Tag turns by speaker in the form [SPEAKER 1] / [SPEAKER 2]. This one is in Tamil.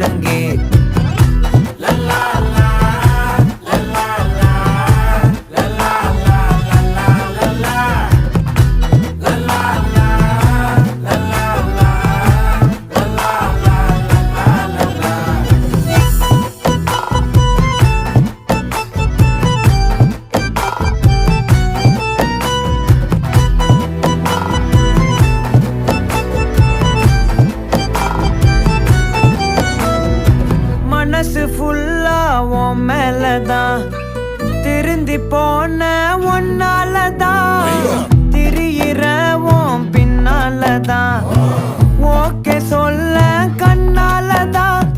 [SPEAKER 1] முழங்கு. மனசு ஃபுல்லா உன் மேலதான், திருந்தி போன ஒன்னாலதான், திரியிற உன் பின்னாலதான், ஓகே சொல்ல கண்ணாலதான்,